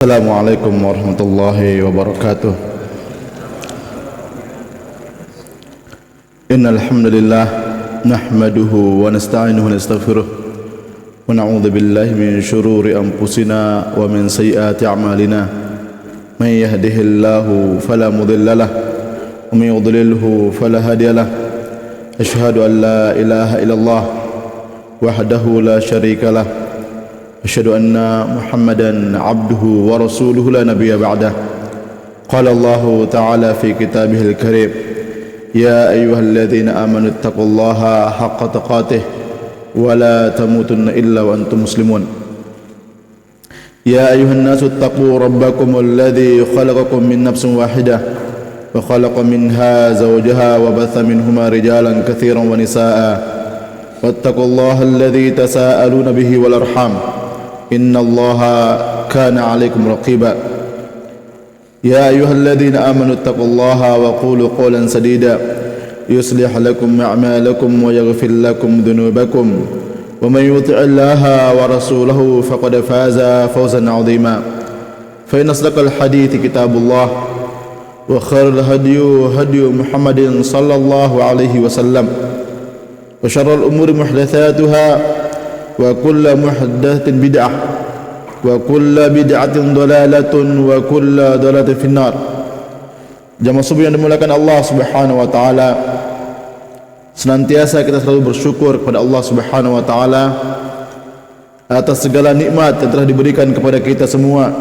Assalamualaikum warahmatullahi wabarakatuh. Innal hamdalillah nahmaduhu wa nasta'inuhu wa nastaghfiruh wa na'udzu billahi min shururi anfusina wa min sayyiati a'malina. May yahdihillahu fala mudilla lahu wa may yudlilhu fala hadiya lahu. Asyhadu an la ilaha illallah wahdahu la syarika lahu. أشهد أن محمدا عبده ورسوله لا نبي بعده. قال الله تعالى في كتابه الكريم يا أيها الذين آمنوا اتقوا الله حق تقاته ولا تموتن إلا وأنتم مسلمون. يا أيها الناس اتقوا ربكم الذي خلقكم من نفس واحدة وخلق منها زوجها وبث منهما رجالا كثيرا ونساء واتقوا الله الذي تساءلون به والأرحام إن الله كان عليكم رقيبا. يا أيها الذين آمنوا اتقوا الله وقولوا قولا سديدا يصلح لكم أعمالكم ويغفر لكم ذنوبكم ومن يطع الله ورسوله فقد فاز فوزا عظيما. فإن أصدق الحديث كتاب الله وخير الهدي هدي محمد صلى الله عليه وسلم وشر الأمور محدثاتها وكل محدثة بدعة وكل بدعة ضلالة وكل ضلالة في النار. Jamaah subuh yang dimuliakan Allah Subhanahu wa taala, senantiasa kita selalu bersyukur kepada Allah Subhanahu wa taala atas segala nikmat yang telah diberikan kepada kita semua.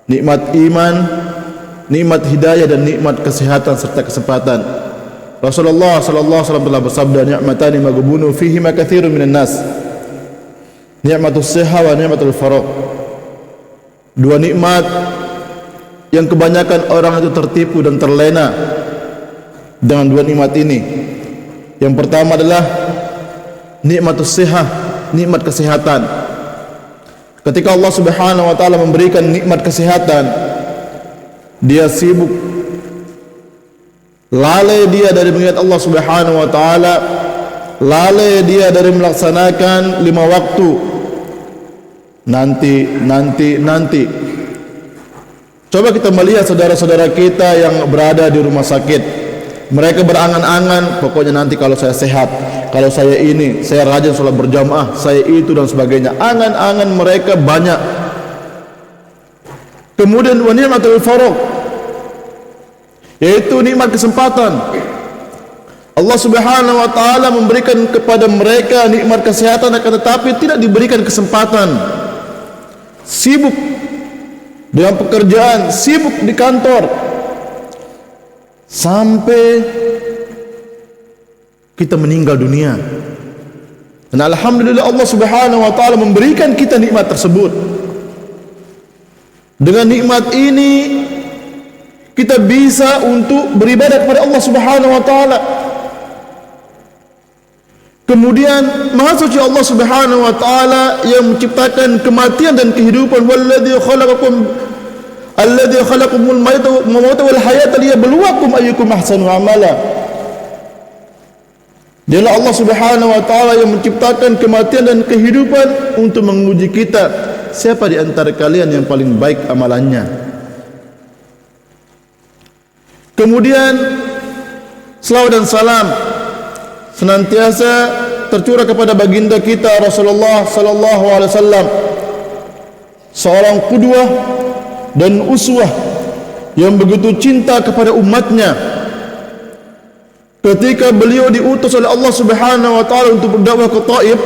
Nikmat iman, nikmat hidayah dan nikmat kesehatan serta kesempatan. Rasulullah sallallahu alaihi wasallam telah bersabda, "Ni'matani maghbunu fihi ma katsirun minan nas." Ni'matus sihah wa ni'matul faragh. Dua nikmat yang kebanyakan orang itu tertipu dan terlena dengan dua nikmat ini. Yang pertama adalah nikmatus sihah, nikmat kesehatan. Ketika Allah Subhanahu wa taala memberikan nikmat kesehatan, dia sibuk, lalai dia dari mengingat Allah Subhanahu wa taala, lalai dia dari melaksanakan 5 waktu. Nanti. Coba kita melihat saudara-saudara kita yang berada di rumah sakit. Mereka berangan-angan, pokoknya nanti kalau saya sehat, kalau saya ini, saya rajin sholat berjamaah, saya itu dan sebagainya. Angan-angan mereka banyak. Kemudian wa ni'matul faragh, yaitu nikmat kesempatan. Allah Subhanahu wa taala memberikan kepada mereka nikmat kesehatan, akan tetapi tidak diberikan kesempatan. Sibuk dengan pekerjaan, sibuk di kantor, sampai kita meninggal dunia. Dan alhamdulillah Allah Subhanahu wa taala memberikan kita nikmat tersebut. Dengan nikmat ini kita bisa untuk beribadah kepada Allah Subhanahu wa taala. Kemudian Maha Suci Allah Subhanahu wa taala yang menciptakan kematian dan kehidupan, walladzi khalaqakumul mauta wal hayata liyabluwakum ayyukum ahsanu amala. Dialah Allah Subhanahu wa taala yang menciptakan kematian dan kehidupan untuk menguji kita, siapa di antara kalian yang paling baik amalannya. Kemudian selawat dan salam senantiasa tercurah kepada baginda kita Rasulullah sallallahu alaihi wasallam, seorang qudwah dan uswah yang begitu cinta kepada umatnya. Ketika beliau diutus oleh Allah Subhanahu wa taala untuk berdakwah ke Taif,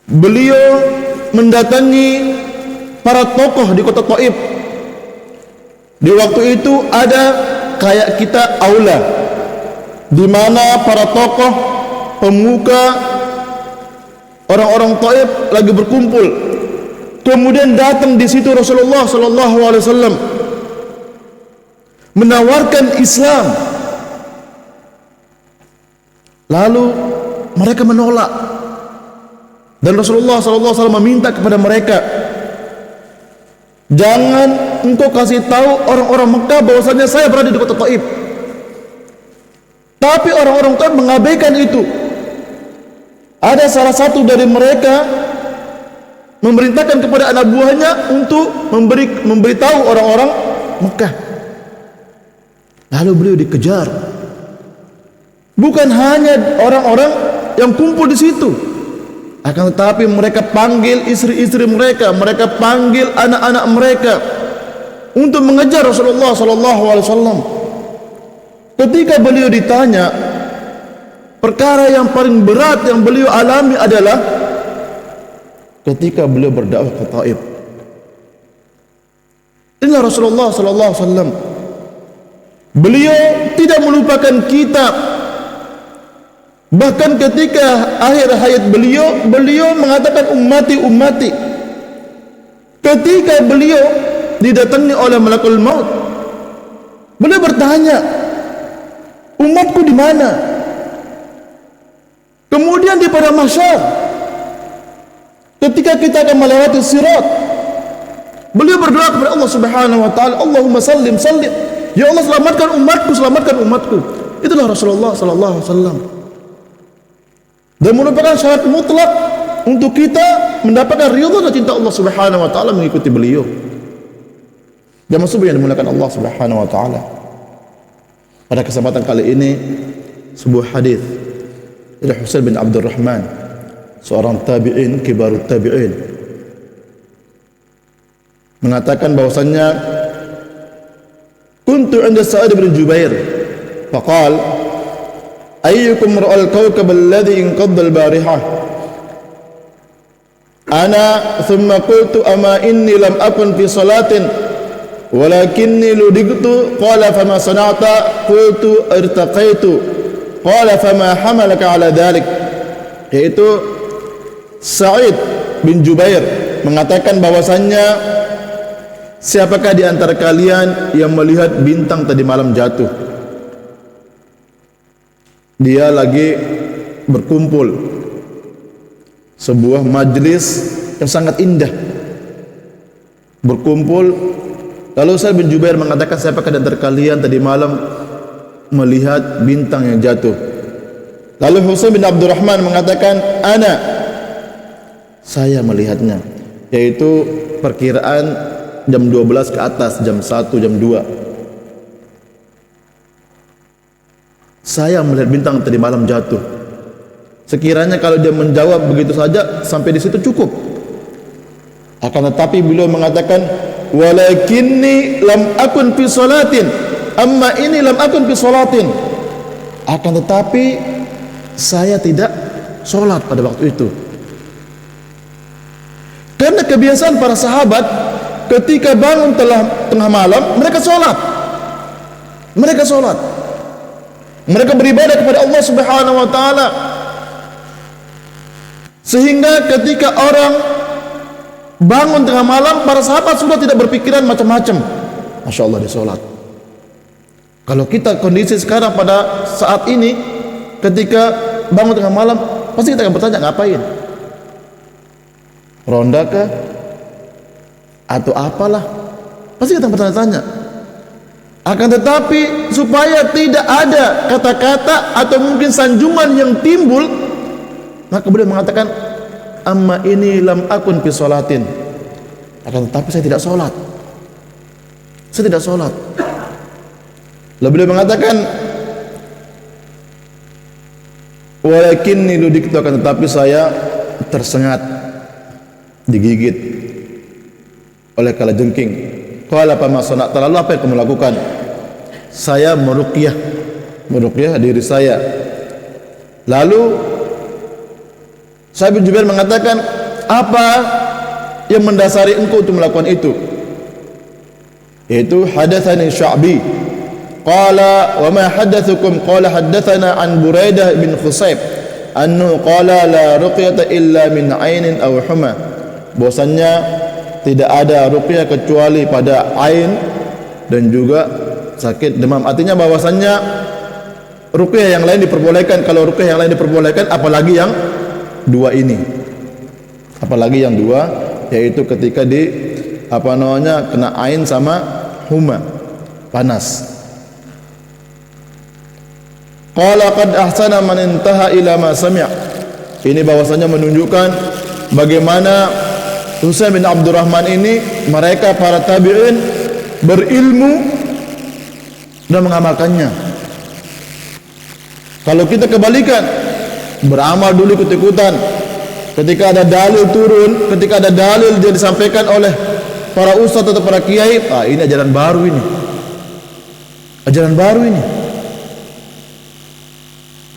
beliau mendatangi para tokoh di kota Taif. Di waktu itu ada kayak kita aula, di mana para tokoh, pemuka, orang-orang Taif lagi berkumpul. Kemudian datang di situ Rasulullah sallallahu alaihi wasallam menawarkan Islam. Lalu mereka menolak. Dan Rasulullah sallallahu alaihi wasallam meminta kepada mereka, jangan engkau kasih tahu orang-orang Mekah bahwasanya saya berada di kota Taif. Tapi orang-orang Taif mengabaikan itu. Ada salah satu dari mereka memerintahkan kepada anak buahnya untuk memberitahu orang-orang Mekah. Lalu beliau dikejar. Bukan hanya orang-orang yang kumpul di situ, akan tetapi mereka panggil istri-istri mereka, mereka panggil anak-anak mereka untuk mengejar Rasulullah sallallahu alaihi wasallam. Ketika beliau ditanya, perkara yang paling berat yang beliau alami adalah ketika beliau berdakwah ke Taif. Inilah Rasulullah sallallahu alaihi wasallam. Beliau tidak melupakan kita. Bahkan ketika akhir hayat beliau mengatakan ummati ummati. Ketika beliau didatangi oleh malakul maut, beliau bertanya, umatku di mana? Kemudian di padang mahsyar, ketika kita akan melewati sirat, beliau berdoa kepada Allah Subhanahu wa taala, Allahumma sallim sallim. Ya Allah, selamatkan umatku, selamatkan umatku. Itulah Rasulullah sallallahu alaihi wasallam. Dan merupakan syarat mutlak untuk kita mendapatkan ridha dan cinta Allah Subhanahu wa taala mengikuti beliau. Jamaah subuh yang dimuliakan Allah Subhanahu wa taala. Pada kesempatan kali ini sebuah hadis dari Husain bin Abdurrahman, seorang tabi'in, kibarut tabi'in, mengatakan bahwasannya kuntu 'inda Sa'id bin Jubair faqala ayyukum ra'al kawkab alladhi inqadda al-barihah ana thumma qultu ama inni lam akun fi salatin walakinni ludigtu qala fama sana'ta qultu irtaqaitu qala fama hamalaka ala dhalik. Yaitu Sa'id bin Jubair mengatakan bahwasannya, siapakah di antara kalian yang melihat bintang tadi malam jatuh? Dia lagi berkumpul, sebuah majlis yang sangat indah berkumpul. Lalu Sa'id bin Jubair mengatakan, siapakah di antara kalian tadi malam melihat bintang yang jatuh? Lalu Husain bin Abdurrahman mengatakan, ana, saya melihatnya, yaitu perkiraan jam 12 ke atas, jam 1, jam 2. Saya melihat bintang tadi malam jatuh. Sekiranya kalau dia menjawab begitu saja sampai di situ cukup. Akan tetapi beliau mengatakan, walakinni lam akun fi salatin, amma ini lam akun fi salatin. Akan tetapi saya tidak sholat pada waktu itu. Karena kebiasaan para sahabat, ketika bangun tengah malam, mereka sholat. Mereka sholat. Mereka beribadah kepada Allah Subhanahu wa taala. Sehingga ketika orang bangun tengah malam, para sahabat sudah tidak berpikiran macam-macam. Masya Allah, dia sholat. Kalau kita kondisi sekarang pada saat ini, ketika bangun tengah malam, pasti kita akan bertanya, ngapain? Ronda kah? Atau apalah? Pasti kita bertanya-tanya. Akan tetapi supaya tidak ada kata-kata atau mungkin sanjungan yang timbul, maka beliau mengatakan, amma ini lam akun fi sholatin. Akan tetapi saya tidak sholat. Saya tidak sholat. Lalu beliau mengatakan, walakinni ludiktu, akan tetapi saya tersengat, digigit oleh kalajengking. Qala fama sana'ta, lalu apa yang kamu lakukan? Saya meruqyah diri saya. Lalu Sa'id bin Jubair mengatakan, apa yang mendasari engkau untuk melakukan itu? Yaitu hadatsani Sya'bi. Qala wa ma hadatsukum? Qala hadatsana an Buraidah bin Khusayb annahu qala la ruqyata illa min 'ainin aw huma. Bahwasanya tidak ada ruqyah kecuali pada ain dan juga sakit demam. Artinya bahwasannya ruqyah yang lain diperbolehkan. Kalau ruqyah yang lain diperbolehkan, apalagi yang dua ini. Apalagi yang dua, yaitu ketika kena ain sama huma, panas. Qala qad ahsana man intaha ila ma sami'. Ini bahwasanya menunjukkan bagaimana Husain bin Abdurrahman ini, mereka para tabi'in berilmu dan mengamalkannya. Kalau kita kebalikan, beramal dulu ikut-ikutan. Ketika ada dalil turun, ketika ada dalil dia disampaikan oleh para ustaz atau para kiai, ini ajaran baru ini. Ajaran baru ini.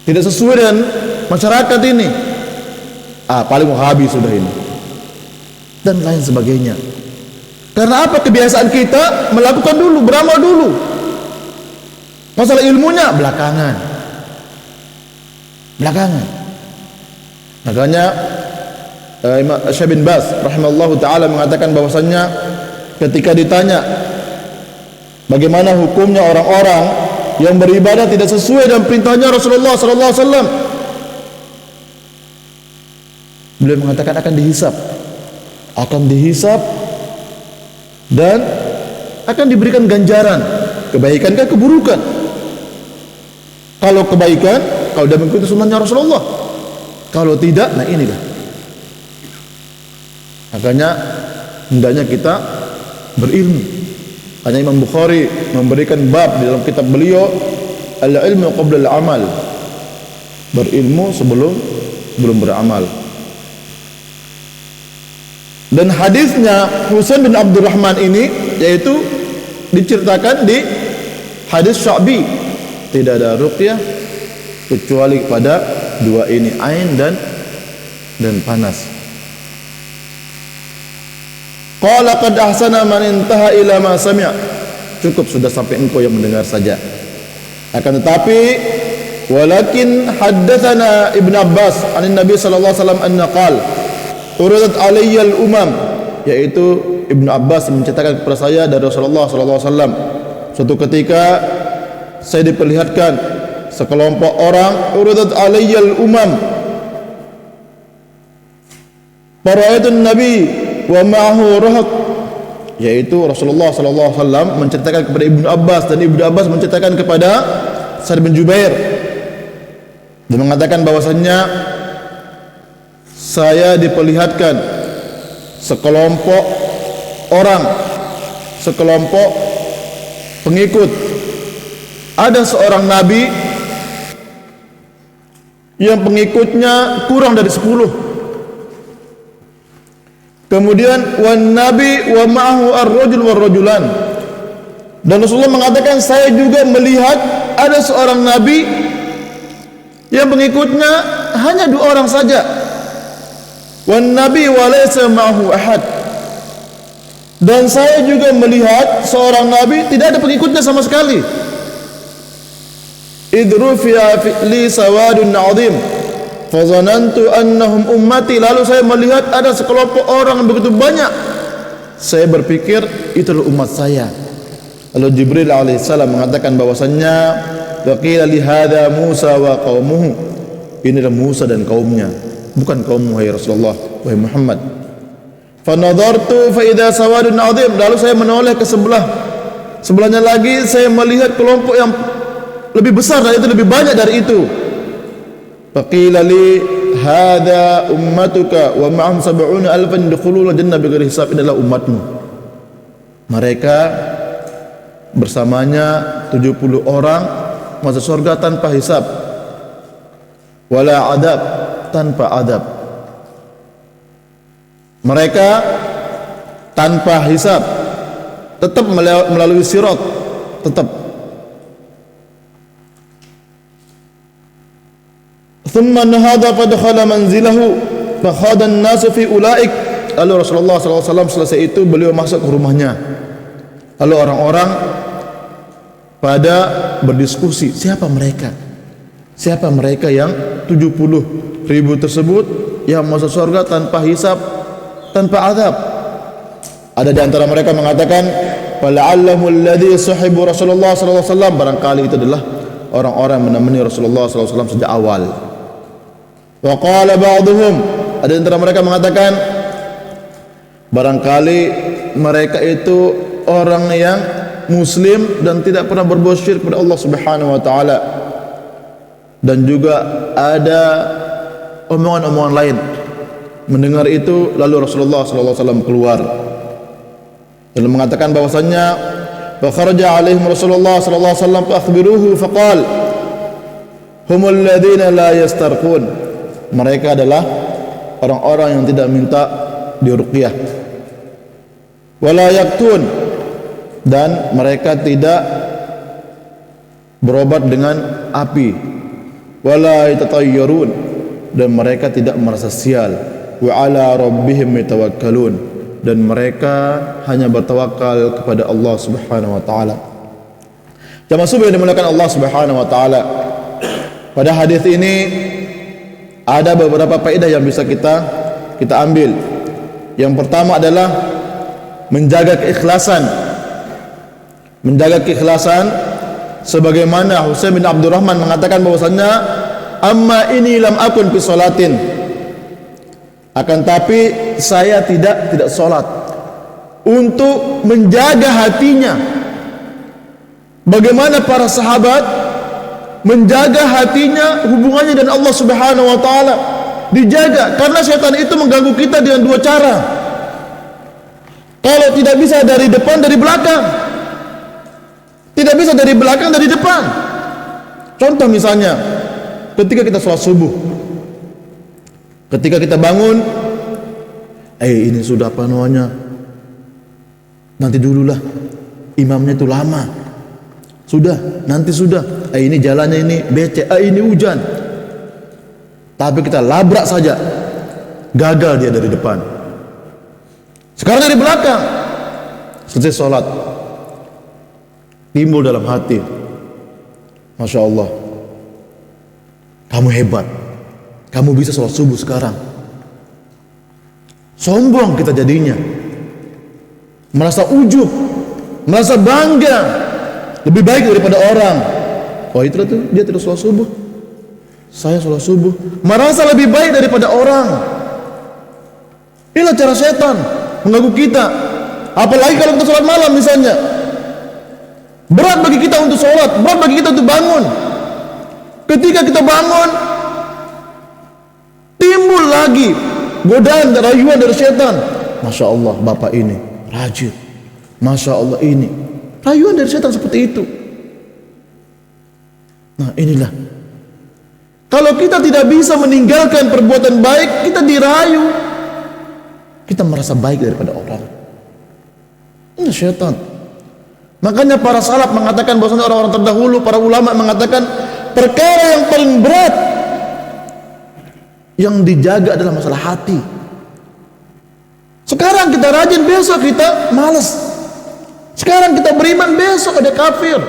Tidak sesuai dengan masyarakat ini. Paling Wahabi sudah ini. Dan lain sebagainya. Karena apa? Kebiasaan kita melakukan dulu, beramal dulu. Masalah ilmunya belakangan. Makanya Imam Syekh bin Baz rahimallahu taala mengatakan bahwasannya ketika ditanya bagaimana hukumnya orang-orang yang beribadah tidak sesuai dengan perintahnya Rasulullah sallallahu alaihi wasallam, beliau mengatakan akan dihisab dan akan diberikan ganjaran, kebaikan ke keburukan. Kalau kebaikan, kalau dia mengikuti sunnahnya Rasulullah. Kalau tidak, nah inilah. Makanya hendaknya kita berilmu. Hanya Imam Bukhari memberikan bab di dalam kitab beliau, al-ilmu qabla al-amal. Berilmu sebelum beramal. Dan hadisnya Husain bin Abdurrahman ini, yaitu diceritakan di hadis Sya'bi, tidak ada ruqyah kecuali pada dua ini, ain dan panas. Qala qad ahsana man intaha ila ma sami'. Cukup sudah sampai engkau yang mendengar saja. Akan tetapi walakin haddatsana Ibnu Abbas anin Nabi sallallahu alaihi wasallam anna qala uridat alayya al-umam, yaitu Ibnu Abbas menceritakan kepada saya dari Rasulullah sallallahu alaihi wasallam, suatu ketika saya diperlihatkan sekelompok orang, uridat alayya al-umam, fara'aitun nabi wa ma'ahu rahaq, yaitu Rasulullah sallallahu alaihi wasallam menceritakan kepada Ibnu Abbas, dan Ibnu Abbas menceritakan kepada Sa'id bin Jubair. Dia mengatakan bahwasannya saya diperlihatkan sekelompok orang, sekelompok pengikut. Ada seorang nabi yang pengikutnya kurang dari 10. Kemudian wan nabi wa ma'ahu ar-rajul war-rajulan. Dan Rasulullah mengatakan saya juga melihat ada seorang nabi yang pengikutnya hanya 2 orang saja. Wan nabi wa laysa ma'ahu ahad. Dan saya juga melihat seorang nabi tidak ada pengikutnya sama sekali. Idrufiya li sawadun 'azim fazanantu annahum ummati. Lalu saya melihat ada sekelompok orang yang begitu banyak, saya berpikir itu adalah umat saya. Lalu Jibril alaihissalam mengatakan bahwasannya waqila li hadza Musa wa qaumuhu, inilah Musa dan kaumnya, bukan kaummu wahai Rasulullah, wahai Muhammad. Fa nadartu fa idza sawadun 'azim. Lalu saya menoleh ke sebelahnya lagi, saya melihat kelompok yang lebih besar dari itu, lebih banyak dari itu. Faqila li hadza ummatuka wa ma'hum 70,000 yadkhuluna jannah bighairi hisab. Inilah umatmu, mereka bersamanya 70 orang masuk surga tanpa hisab, wala adab, tanpa adab. Mereka tanpa hisab, tetap melalui sirat, tetap. Thumma nahada fadakhala manzilahu fakhada an-nas fi ulaik. Lalu Rasulullah SAW selesai itu beliau masuk ke rumahnya. Lalu orang-orang pada berdiskusi, siapa mereka? Siapa mereka yang 70.000 tersebut yang masuk surga tanpa hisab, tanpa azab? Ada di antara mereka mengatakan, fala'allahu alladhi sahibu Rasulullah SAW. Barangkali itu adalah orang-orang menemani Rasulullah SAW sejak awal. Wa qala ba'dhum, ada di antara mereka mengatakan barangkali mereka itu orang yang muslim dan tidak pernah berbuat syirik kepada Allah Subhanahu wa taala. Dan juga ada omongan-omongan lain mendengar itu, lalu Rasulullah SAW keluar dan mengatakan bahwasannya, fa kharaja alaihim Rasulullah SAW fa akhbiruhu faqal humul ladzina la yastarqun, mereka adalah orang-orang yang tidak minta diruqyah, wala yaktun, dan mereka tidak berobat dengan api, wala yatatayyarun, dan mereka tidak merasa sial, wa ala rabbihim yatawakkalun, dan mereka hanya bertawakal kepada Allah Subhanahu wa taala. Jamaah subuh yang dimuliakan Allah Subhanahu wa taala, pada hadis ini ada beberapa faedah yang bisa kita ambil. Yang pertama adalah menjaga keikhlasan. Menjaga keikhlasan sebagaimana Husain bin Abdurrahman mengatakan bahwasannya, amma ini lam akun fi salatin, akan tapi saya tidak salat, untuk menjaga hatinya. Bagaimana para sahabat menjaga hatinya, hubungannya dengan Allah Subhanahu wa taala dijaga, karena setan itu mengganggu kita dengan dua cara. Kalau tidak bisa dari depan, dari belakang. Tidak bisa dari belakang, dari depan. Contoh misalnya, ketika kita sholat subuh, ketika kita bangun, ini sudah apa namanya, nanti dululah, imamnya itu lama, sudah, nanti sudah, ini jalannya ini becek, ini hujan, tapi kita labrak saja, gagal dia dari depan. Sekarang dari belakang, selesai sholat, timbul dalam hati, Masya Allah, kamu hebat, kamu bisa sholat subuh sekarang. Sombong kita jadinya, merasa ujub, merasa bangga, lebih baik daripada orang. Oh itu tuh, dia tidak sholat subuh, saya sholat subuh, merasa lebih baik daripada orang. Inilah cara setan mengganggu kita. Apalagi kalau kita sholat malam misalnya, berat bagi kita untuk sholat, berat bagi kita untuk bangun. Ketika kita bangun, timbul lagi godaan dan rayuan dari setan. Masya Allah, bapak ini rajin, Masya Allah ini, rayuan dari setan seperti itu. Nah inilah, kalau kita tidak bisa meninggalkan perbuatan baik, kita dirayu, kita merasa baik daripada orang. Ini setan. Makanya para salaf mengatakan, bahwasanya orang-orang terdahulu, para ulama mengatakan, perkara yang paling berat yang dijaga adalah masalah hati. Sekarang kita rajin, besok kita malas. Sekarang kita beriman, besok ada kafir.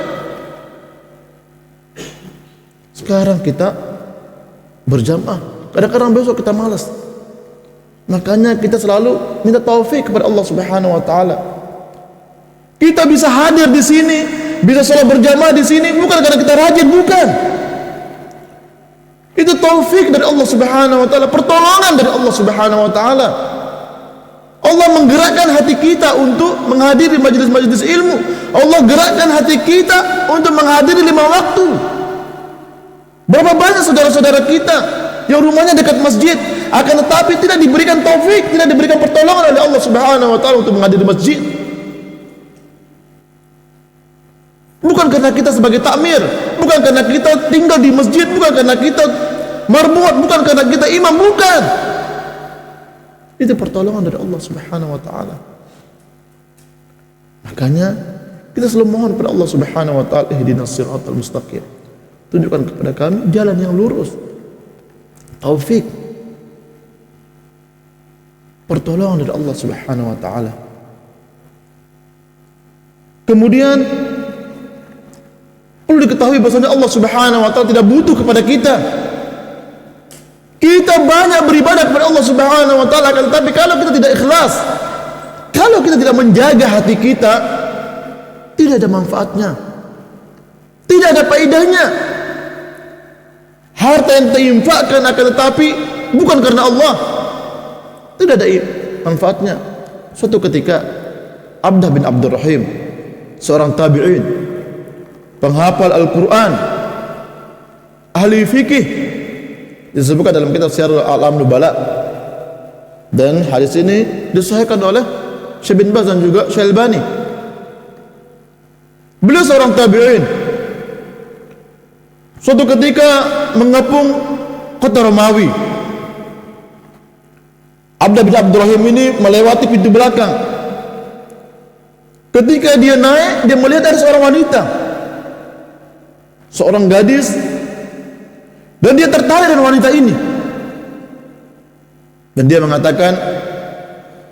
Sekarang kita berjamaah, kadang-kadang besok kita malas. Makanya kita selalu minta taufik kepada Allah Subhanahu wa taala. Kita bisa hadir di sini, bisa sholat berjamaah di sini, bukan karena kita rajin, bukan. Itu taufik dari Allah Subhanahu wa taala, pertolongan dari Allah Subhanahu wa taala. Allah menggerakkan hati kita untuk menghadiri majelis-majelis ilmu. Allah gerakkan hati kita untuk menghadiri 5 waktu. Berapa banyak saudara-saudara kita yang rumahnya dekat masjid, akan tetapi tidak diberikan taufik, tidak diberikan pertolongan oleh Allah Subhanahu wa taala untuk menghadiri masjid. Bukan karena kita sebagai takmir, bukan karena kita tinggal di masjid, bukan karena kita marbuat, bukan karena kita imam, bukan. Itu pertolongan dari Allah Subhanahu wa taala. Makanya kita selalu mohon kepada Allah Subhanahu wa taala, ihdinas siratal mustaqim. Tunjukkan kepada kami jalan yang lurus. Taufik, pertolongan dari Allah Subhanahu wa taala. Kemudian perlu diketahui bahwasanya Allah Subhanahu wa taala tidak butuh kepada kita. Kita banyak beribadah kepada Allah Subhanahu wa taala, tetapi kalau kita tidak ikhlas, kalau kita tidak menjaga hati kita, tidak ada manfaatnya, tidak ada faedahnya. Harta yang diinfakkan akan tetapi bukan karena Allah, tidak ada manfaatnya. Suatu ketika Abdah bin Abdurrahim, seorang tabi'in, penghafal Al-Quran, ahli fikih, disebutkan dalam kitab Syiarul A'lam Nubala, Dan hadis ini disahihkan oleh Syekh bin Baz dan juga Syekh Albani. Beliau seorang tabi'in. Suatu ketika mengepung kota Romawi. Abdah bin Abdurrahim ini melewati pintu belakang. Ketika dia naik, dia melihat ada seorang wanita, seorang gadis, dan dia tertarik dengan wanita ini. Dan dia mengatakan,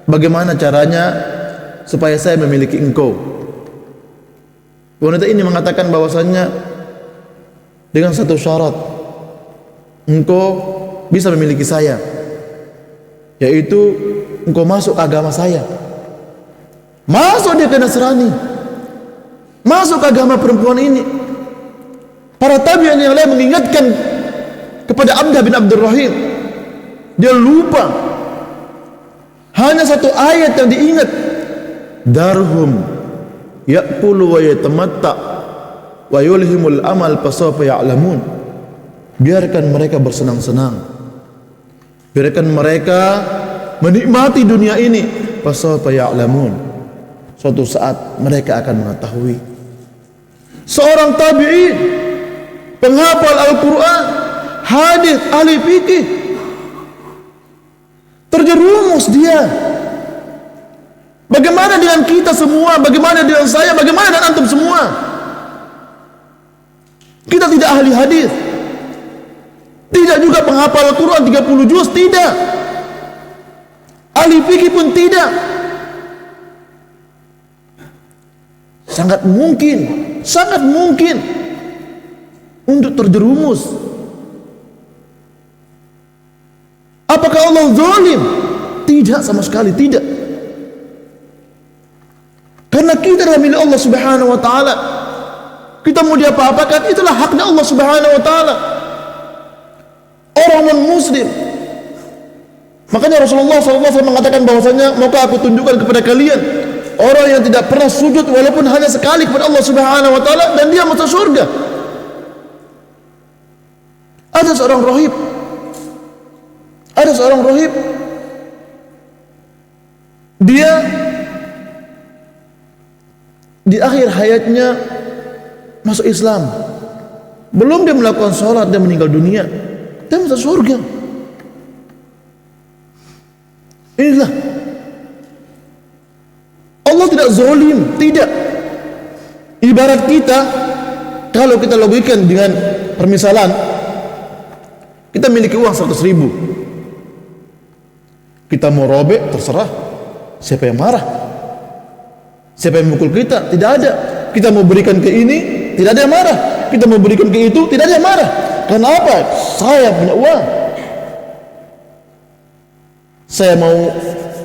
bagaimana caranya supaya saya memiliki engkau? Wanita ini mengatakan bahwasannya dengan satu syarat, engkau bisa memiliki saya, yaitu engkau masuk ke agama saya. Masuk dia ke Nasrani, masuk ke agama perempuan ini. Para tabi'in yang lain mengingatkan kepada Abdah bin Abdurrahim, dia lupa. Hanya satu ayat yang diingat, darhum ya'kulu wa yatamatta wa yulhimul amal fasawfa ya'lamun. Biarkan mereka bersenang-senang, biarkan mereka menikmati dunia ini, fasawfa ya'lamun. Suatu saat mereka akan mengetahui. Seorang tabi'in, penghafal Al-Quran, hadis, ahli fikih, terjerumus dia. Bagaimana dengan kita semua? Bagaimana dengan saya? Bagaimana dengan antum semua? Kita tidak ahli hadis, tidak juga penghafal Al-Quran 30 juz, tidak. Ahli fikih pun tidak. Sangat mungkin untuk terjerumus. Apakah Allah zalim? Tidak, sama sekali tidak. Karena kita adalah milik Allah Subhanahu wa taala. Kita mau diapa-apakan, itulah haknya Allah Subhanahu wa taala. Orang non-muslim. Makanya Rasulullah SAW mengatakan bahwasanya, maukah aku tunjukkan kepada kalian orang yang tidak pernah sujud walaupun hanya sekali kepada Allah Subhanahu wa taala dan dia masuk surga. Ada seorang rahib, dia di akhir hayatnya masuk Islam. Belum dia melakukan sholat dan meninggal dunia, dia masuk surga. Inilah Allah tidak zalim, tidak. Ibarat kita, kalau kita logikkan dengan permisalan, kita miliki uang 100 ribu, kita mau robek, terserah. Siapa yang marah? Siapa yang mukul kita? Tidak ada. Kita mau berikan ke ini, tidak ada yang marah. Kita mau berikan ke itu, tidak ada yang marah. Kenapa? Saya punya uang. Saya mau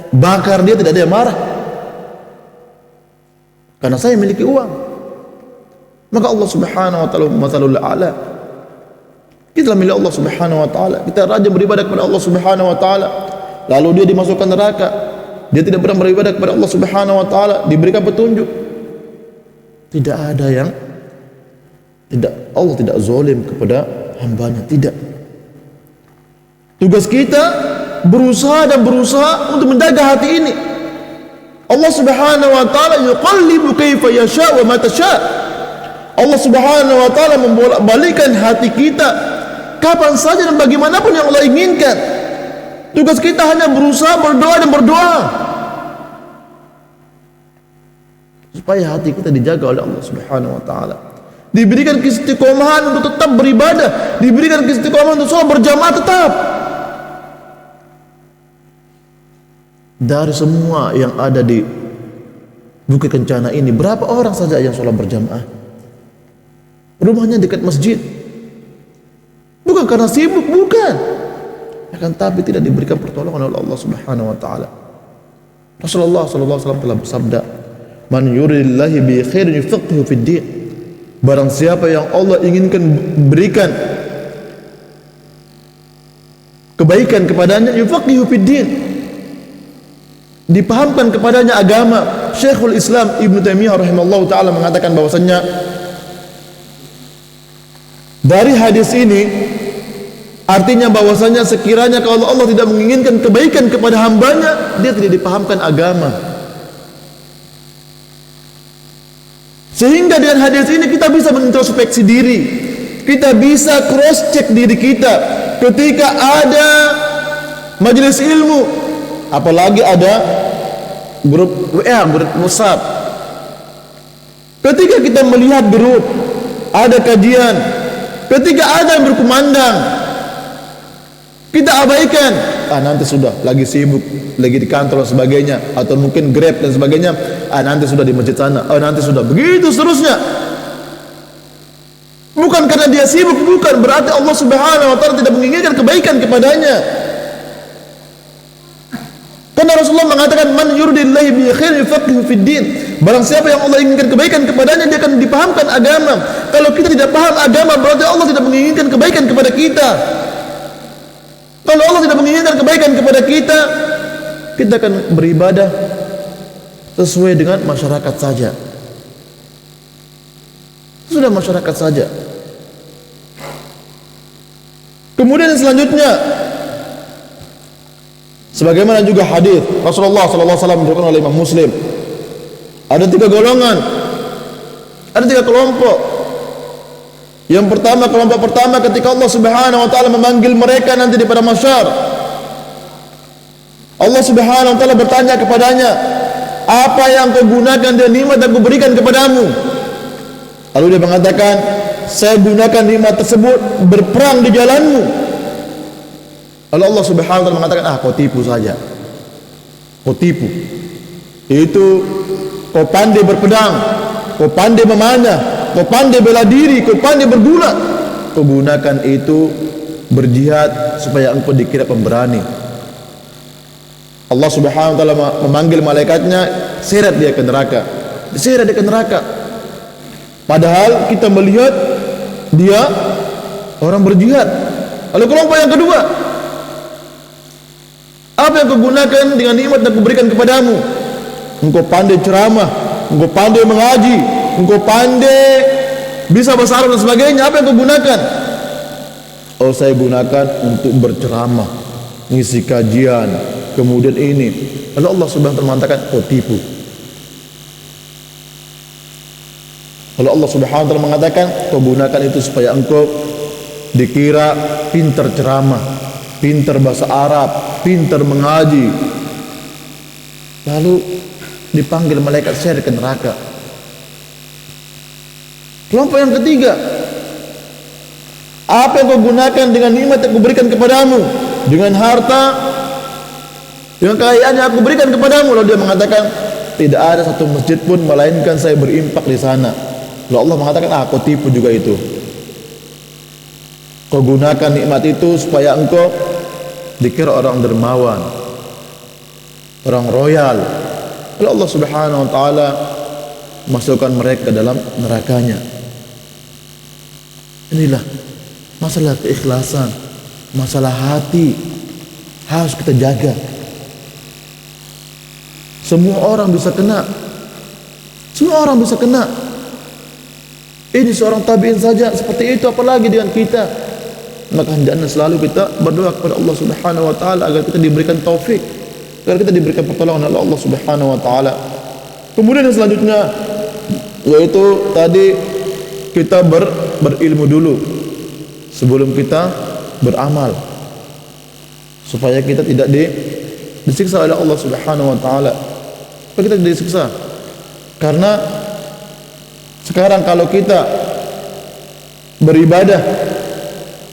bakar dia, tidak ada yang marah, karena saya memiliki uang. Maka Allah Subhanahu wa taala matsalul a'la. Kita milik Allah Subhanahu wa taala. Kita rajin beribadah kepada Allah Subhanahu wa taala, lalu dia dimasukkan neraka. Dia tidak pernah beribadah kepada Allah Subhanahu wa taala, diberikan petunjuk. Tidak ada yang Allah tidak zalim kepada hambanya, tidak. Tugas kita berusaha untuk menjaga hati ini. Allah Subhanahu wa taala yuqallibu kaifa yasha wa ma tasha. Allah Subhanahu wa taala membolak-balikkan hati kita kapan saja dan bagaimanapun yang Allah inginkan. Tugas kita hanya berusaha berdoa supaya hati kita dijaga oleh Allah Subhanahu wa taala. Diberikan keistiqomahan untuk tetap beribadah, diberikan keistiqomahan untuk sholat berjamaah tetap. Dari semua yang ada di Bukit Kencana ini, berapa orang saja yang sholat berjamaah? Rumahnya dekat masjid, bukan karena sibuk, bukan, akan tapi tidak diberikan pertolongan oleh Allah Subhanahu wa taala. Rasulullah SAW telah bersabda, man yuridillahi bi khairin yufaqihu fid din. Barang siapa yang Allah inginkan berikan kebaikan kepadanya, yufaqihu fid din, dipahamkan kepadanya agama. Syekhul Islam Ibnu Taimiyah rahimahullah ta'ala mengatakan bahwasannya dari hadis ini Artinya bahwasanya sekiranya kalau Allah tidak menginginkan kebaikan kepada hambanya, dia tidak dipahamkan agama. Sehingga dengan hadis ini kita bisa mengintrospeksi diri, kita bisa cross check diri kita ketika ada majelis ilmu, apalagi ada grup WA, grup WhatsApp. Ketika kita melihat grup ada kajian, ketika ada yang berkumandang, kita abaikan, nanti sudah lagi sibuk, lagi di kantor dan sebagainya, atau mungkin Grab dan sebagainya, nanti sudah di masjid sana, nanti sudah, begitu seterusnya. Bukan karena dia sibuk, bukan berarti Allah Subhanahu wa taala tidak menginginkan kebaikan kepadanya. Karena Rasulullah mengatakan, man yuridillahi bi khairin yufaqihu fid din. Barang siapa yang Allah inginkan kebaikan kepadanya, dia akan dipahamkan agama. Kalau kita tidak paham agama, berarti Allah tidak menginginkan kebaikan kepada kita. Kalau Allah tidak menginginkan kebaikan kepada kita, kita akan beribadah sesuai dengan masyarakat saja. Sudah masyarakat saja. Kemudian selanjutnya, sebagaimana juga hadis Rasulullah SAW diriwayatkan oleh Imam Muslim, ada 3 golongan, ada 3 kelompok. Yang pertama, kelompok pertama ketika Allah Subhanahu wa taala memanggil mereka nanti di pada mahsyar, Allah Subhanahu wa taala bertanya kepadanya, apa yang kau gunakan dengan nikmat yang kuberikan kepadamu? Lalu dia mengatakan, saya gunakan nikmat tersebut berperang di jalanmu. Lalu Allah Subhanahu wa taala mengatakan, kau tipu saja, kau tipu. Itu kau pandai berpedang, kau pandai memanah, kau pandai bela diri, kau pandai bergulat, kau gunakan itu berjihad supaya engkau dikira pemberani. Allah Subhanahu wa taala memanggil malaikatnya, seret dia ke neraka, diseret dia ke neraka. Padahal kita melihat dia orang berjihad. Lalu kelompok yang kedua, apa yang kau gunakan dengan nikmat yang kuberikan kepadamu? Engkau pandai ceramah, engkau pandai mengaji, engkau pandai bisa bahasa Arab dan sebagainya. Apa yang kau gunakan? Oh, saya gunakan untuk berceramah, ngisi kajian, kemudian ini. Lalu Allah Subhanahu wa taala mengatakan, kau tipu. Lalu Allah Subhanahu wa taala mengatakan, kau gunakan itu supaya engkau dikira pintar ceramah, pintar bahasa Arab, pintar mengaji. Lalu dipanggil malaikat seret ke neraka. Kelompok yang ketiga, apa yang kau gunakan dengan nikmat yang kuberikan kepadamu, dengan harta, dengan kekayaan yang aku berikan kepadamu? Lalu dia mengatakan, tidak ada satu masjid pun melainkan saya berimpak di sana. Lalu Allah mengatakan, kau tipu juga itu. Kau gunakan nikmat itu supaya engkau dikira orang dermawan, orang royal. Lalu Allah Subhanahu wa taala masukkan mereka ke dalam nerakanya. Inilah masalah keikhlasan, masalah hati, harus kita jaga. Semua orang bisa kena, semua orang bisa kena. Ini seorang tabi'in saja seperti itu, apalagi dengan kita. Maka hendaknya selalu kita berdoa kepada Allah Subhanahu wa taala agar kita diberikan taufik, agar kita diberikan pertolongan oleh Allah Subhanahu wa taala. Kemudian yang selanjutnya, yaitu tadi kita berilmu dulu sebelum kita beramal, supaya kita tidak disiksa oleh Allah Subhanahu wa taala. Supaya kita tidak disiksa. Karena sekarang kalau kita beribadah,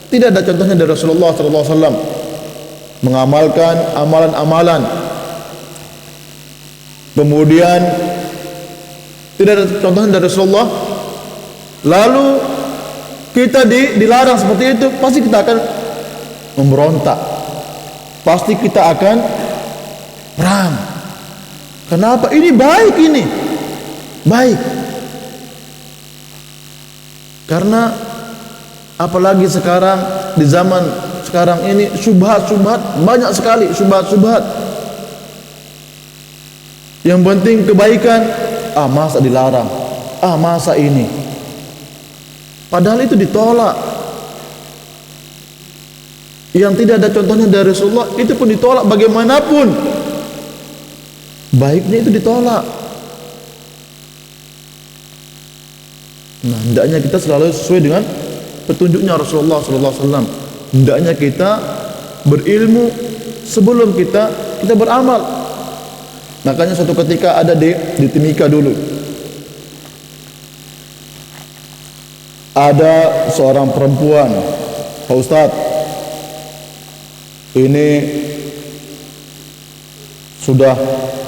tidak ada contohnya dari Rasulullah SAW mengamalkan amalan-amalan, kemudian tidak ada contohnya dari Rasulullah, lalu kita dilarang seperti itu, pasti kita akan memberontak, pasti kita akan perang. Kenapa? Ini baik, ini baik. Karena apalagi sekarang, di zaman sekarang ini, syubhat-syubhat banyak sekali, syubhat-syubhat. Yang penting kebaikan, masa dilarang, masa ini, padahal itu ditolak. yang tidak ada contohnya dari Rasulullah, itu pun ditolak bagaimanapun. Baiknya itu ditolak. Nah, hendaknya kita selalu sesuai dengan petunjuknya Rasulullah SAW. Hendaknya kita berilmu sebelum kita beramal. Makanya suatu ketika ada di Timika dulu, ada seorang perempuan, Pak Ustadz, ini sudah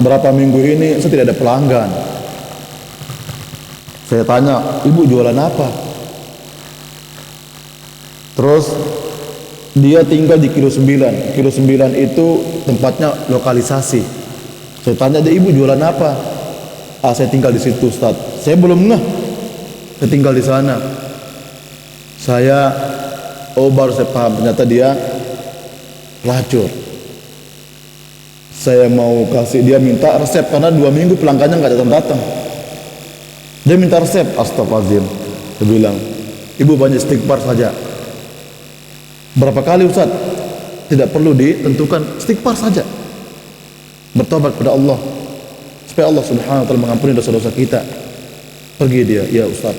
berapa minggu ini saya tidak ada pelanggan. Saya tanya, ibu jualan apa? Terus dia tinggal di Kilo 9. Kilo 9 itu tempatnya lokalisasi. Saya tanya dia, ibu jualan apa? Saya tinggal di situ, Ustaz. Saya belum ngeh. Saya tinggal di sana. Baru saya paham, ternyata dia pelacur. Saya mau kasih, dia minta resep karena 2 minggu pelanggannya nggak datang-datang. Dia minta resep, astagfirullahaladzim. Dia bilang, ibu banyak istighfar saja. Berapa kali Ustaz? Tidak perlu ditentukan, istighfar saja. Bertobat kepada Allah supaya Allah Subhanahu wa taala mengampuni dosa-dosa kita. Pergi dia, ya Ustaz.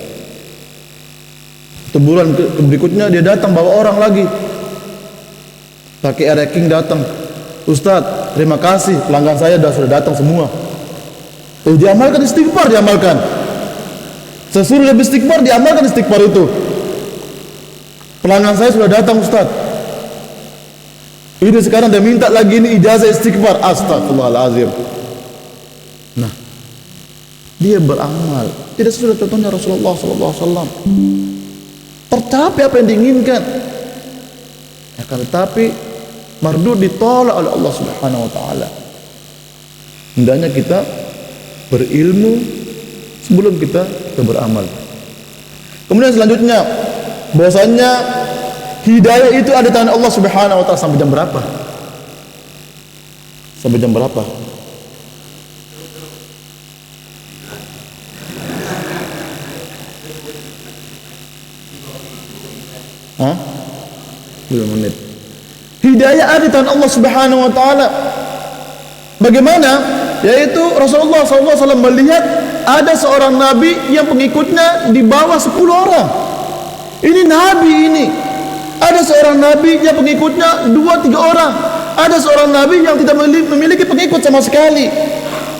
Bulan berikutnya dia datang bawa orang lagi. Pakai ranking datang. Ustaz, terima kasih, pelanggan saya sudah datang semua. Diamalkan istighfar, diamalkan. Saya suruh dia beristighfar, diamalkan istighfar itu. Pelanggan saya sudah datang, Ustaz. Ini sekarang dia minta lagi ini ijazah istighfar. Astagfirullahaladzim. Nah, dia beramal tidak sesuai contohnya Rasulullah SAW. Tercapai apa yang diinginkan. Akan tetapi mardud ditolak oleh Allah Subhanahu wa taala. Hendaknya kita berilmu sebelum kita beramal. Kemudian selanjutnya, bahwasanya hidayah itu ada di tangan Allah Subhanahu wa taala. Sampai jam berapa? Sampai jam berapa? Hah? 2 menit. Hidayah ada di tangan Allah Subhanahu wa taala. Bagaimana? Yaitu Rasulullah SAW melihat ada seorang nabi yang pengikutnya di bawah 10 orang. Ini nabi ini. Ada seorang nabi yang pengikutnya 2-3 orang. Ada seorang nabi yang tidak memiliki pengikut sama sekali.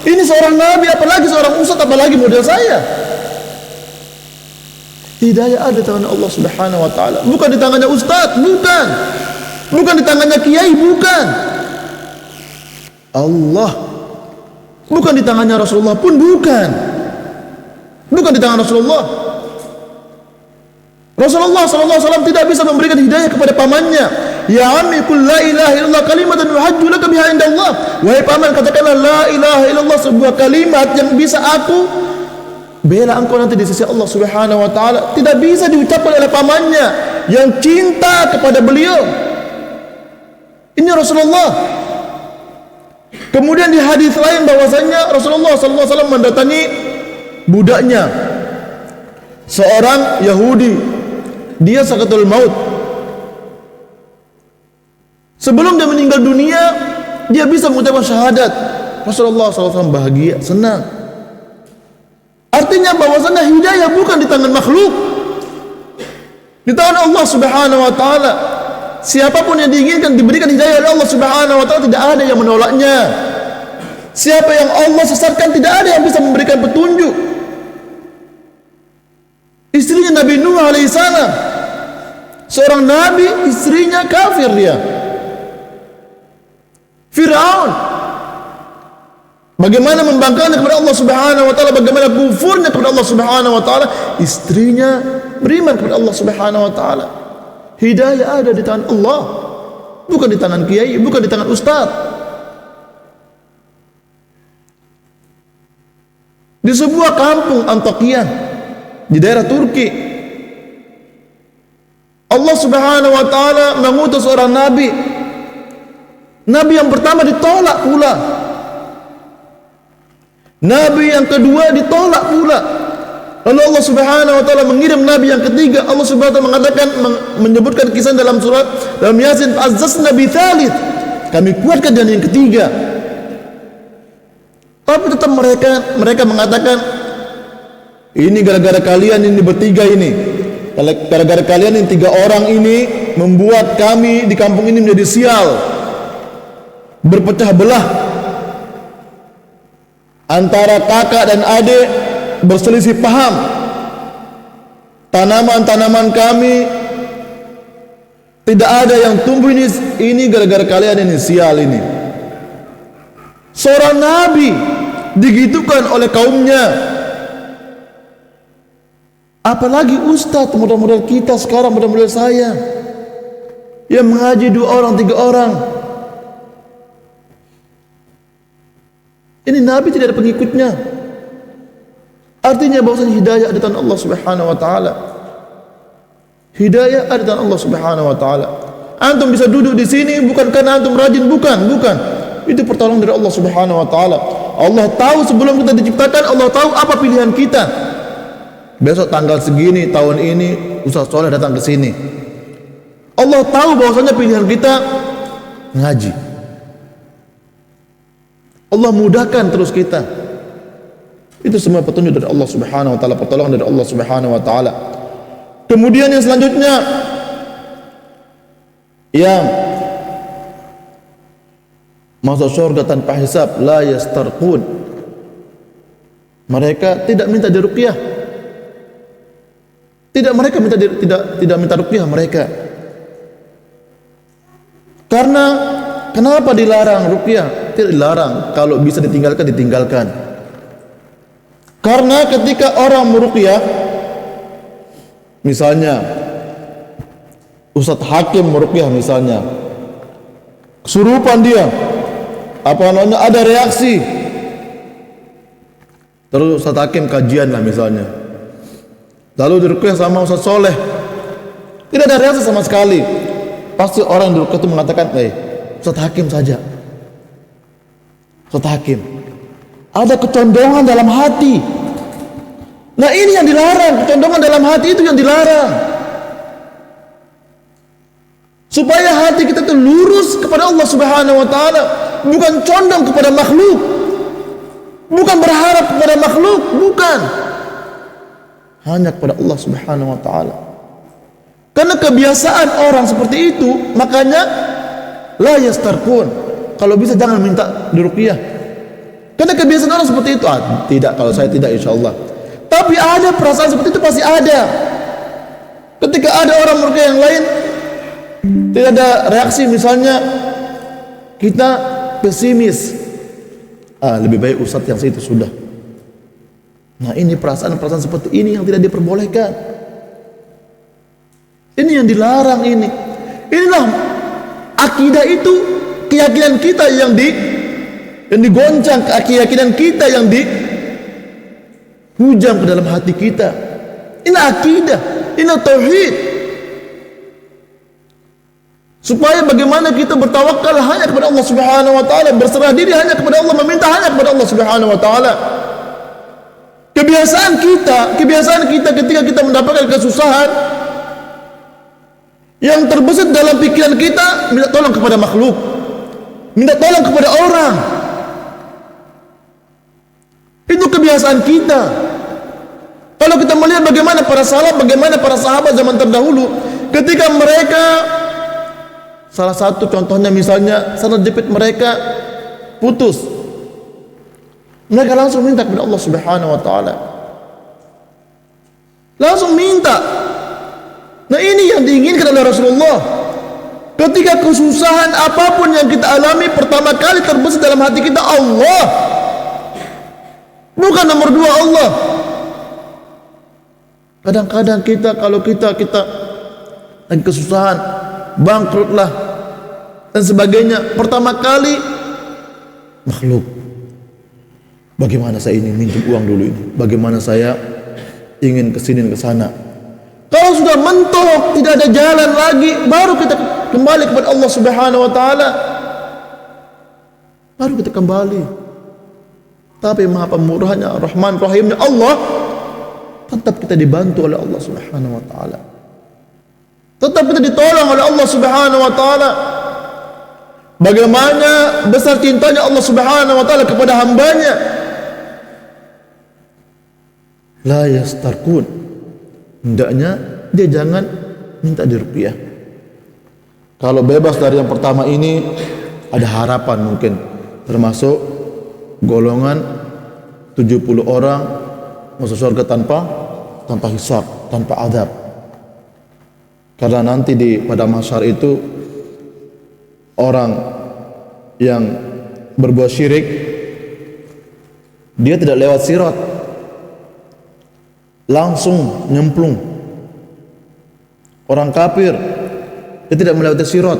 Ini seorang nabi, apalagi seorang ustaz, apalagi model saya. Hidayah ada di tangan Allah Subhanahu wa taala, bukan di tangannya ustaz, bukan. Bukan di tangannya kiai, bukan. Allah. Bukan di tangannya Rasulullah pun bukan. Bukan di tangan Rasulullah. Rasulullah SAW tidak bisa memberikan hidayah kepada pamannya. Ya ammi qul la ilaha illallah kalimatan yuhajju laka biha indallah. Wahai paman, katakanlah la ilaha illallah, sebuah kalimat yang bisa aku bela engkau nanti di sisi Allah Subhanahu wa taala. Tidak bisa diucapkan oleh pamannya yang cinta kepada beliau. Ini Rasulullah. Kemudian di hadis lain bahwasanya Rasulullah SAW mendatangi budaknya, seorang Yahudi. Dia sakaratul maut. Sebelum dia meninggal dunia, dia bisa mengucapkan syahadat. Rasulullah SAW bahagia, senang. Artinya bahwasanya hidayah bukan di tangan makhluk, di tangan Allah Subhanahu wa taala. Siapapun yang diinginkan diberikan hidayah oleh Allah Subhanahu wa taala, tidak ada yang menolaknya. Siapa yang Allah sesatkan, tidak ada yang bisa memberikan petunjuk. Istrinya Nabi Nuh alaihissalam, seorang nabi, istrinya kafir dia. Fir'aun bagaimana membangkangnya kepada Allah Subhanahu wa taala, bagaimana kufurnya kepada Allah Subhanahu wa taala, istrinya beriman kepada Allah Subhanahu wa taala. Hidayah ada di tangan Allah, bukan di tangan kiai, bukan di tangan ustaz. Di sebuah kampung Antakya di daerah Turki, Allah Subhanahu wa taala mengutus seorang nabi. Nabi yang pertama ditolak pula. Nabi yang kedua ditolak pula. Lalu Allah Subhanahu wa taala mengirim nabi yang ketiga. Allah Subhanahu wa taala mengatakan, menyebutkan kisah dalam Yasin, azzazna bi tsalits. Kami kuatkan dengan yang ketiga. Tapi tetap mereka mengatakan, ini gara-gara kalian ini bertiga ini. Gara-gara kalian ini 3 orang ini membuat kami di kampung ini menjadi sial. Berpecah belah. Antara kakak dan adik berselisih paham. Tanaman-tanaman kami tidak ada yang tumbuh, ini gara-gara kalian ini sial ini. Seorang nabi digitukan oleh kaumnya, apalagi ustadz model-model kita sekarang, model-model saya yang mengaji 2 orang 3 orang. Ini nabi tidak ada pengikutnya. Artinya bahwasanya hidayah ada dari Allah Subhanahu wa taala. Hidayah ada dari Allah Subhanahu wa taala. Antum bisa duduk di sini bukan karena antum rajin, bukan. Itu pertolongan dari Allah Subhanahu wa taala. Allah tahu sebelum kita diciptakan, Allah tahu apa pilihan kita. Besok tanggal segini tahun ini Ustaz Soleh datang ke sini. Allah tahu bahwasanya pilihan kita ngaji. Allah mudahkan terus kita. Itu semua petunjuk dari Allah Subhanahu wa taala, pertolongan dari Allah Subhanahu wa taala. Kemudian yang selanjutnya yang masuk surga tanpa hisab, la yastarqun. Mereka tidak minta diruqyah. Tidak minta ruqyah mereka. Karena kenapa dilarang ruqyah? Tidak dilarang, kalau bisa ditinggalkan. Karena ketika orang meruqyah, misalnya Ustadz Hakim meruqyah misalnya, kesurupan dia, ada reaksi, terus Ustadz Hakim kajian lah misalnya, lalu diruqyah sama Ustadz Soleh, tidak ada reaksi sama sekali, pasti orang yang diruqyah itu mengatakan, Ustadz Hakim saja. Ustadz Hakim ada kecondongan dalam hati. Nah ini yang dilarang, kecondongan dalam hati itu yang dilarang. Supaya hati kita itu lurus kepada Allah Subhanahu wa taala, bukan condong kepada makhluk. Bukan berharap kepada makhluk, bukan. Hanya kepada Allah Subhanahu wa taala. Karena kebiasaan orang seperti itu, makanya la yastarqun. Kalau bisa jangan minta diruqyah. Karena kebiasaan orang seperti itu. Tidak, kalau saya tidak insyaallah. Tapi ada perasaan seperti itu, pasti ada. Ketika ada orang meruqyah yang lain tidak ada reaksi, misalnya kita pesimis, lebih baik ustadz yang itu sudah. Nah ini perasaan-perasaan seperti ini yang tidak diperbolehkan. Ini yang dilarang ini. Inilah akidah itu, keyakinan kita yang digoncang, keyakinan kita yang dihujam ke dalam hati kita. Ini akidah, ini tauhid. Supaya bagaimana kita bertawakal hanya kepada Allah Subhanahu wa taala, berserah diri hanya kepada Allah, meminta hanya kepada Allah Subhanahu wa taala. Kebiasaan kita ketika kita mendapatkan kesusahan, yang terbesit dalam pikiran kita minta tolong kepada makhluk, minta tolong kepada orang. Itu kebiasaan kita. Kalau kita melihat bagaimana para salaf, bagaimana para sahabat zaman terdahulu, ketika mereka, salah satu contohnya misalnya sandal jepit mereka putus, mereka langsung minta kepada Allah Subhanahu wa taala. Langsung minta. Nah ini yang diinginkan oleh Rasulullah. Ketika kesusahan apapun yang kita alami, pertama kali terbesit dalam hati kita Allah, bukan nomor 2 Allah. Kadang-kadang kalau kita lagi kesusahan, bangkrutlah dan sebagainya, pertama kali makhluk. Bagaimana saya ingin minjem uang dulu ini? Bagaimana saya ingin kesini ke sana? Kalau sudah mentok, tidak ada jalan lagi, baru kita kembali kepada Allah Subhanahu wa taala. Baru kita kembali. Tapi Maha Pemurahnya, Rahman Rahimnya Allah tetap kita dibantu oleh Allah Subhanahu wa taala. Tetap kita ditolong oleh Allah Subhanahu wa taala. Bagaimana besar cintanya Allah Subhanahu wa taala kepada hambanya. La yastarqun. Hendaknya dia jangan minta diruqyah. Kalau bebas dari yang pertama ini, ada harapan mungkin termasuk golongan 70 orang masuk surga tanpa hisab, tanpa azab. Karena nanti pada mahsyar itu orang yang berbuat syirik dia tidak lewat sirat, langsung nyemplung. Orang kafir dia tidak melewati sirat,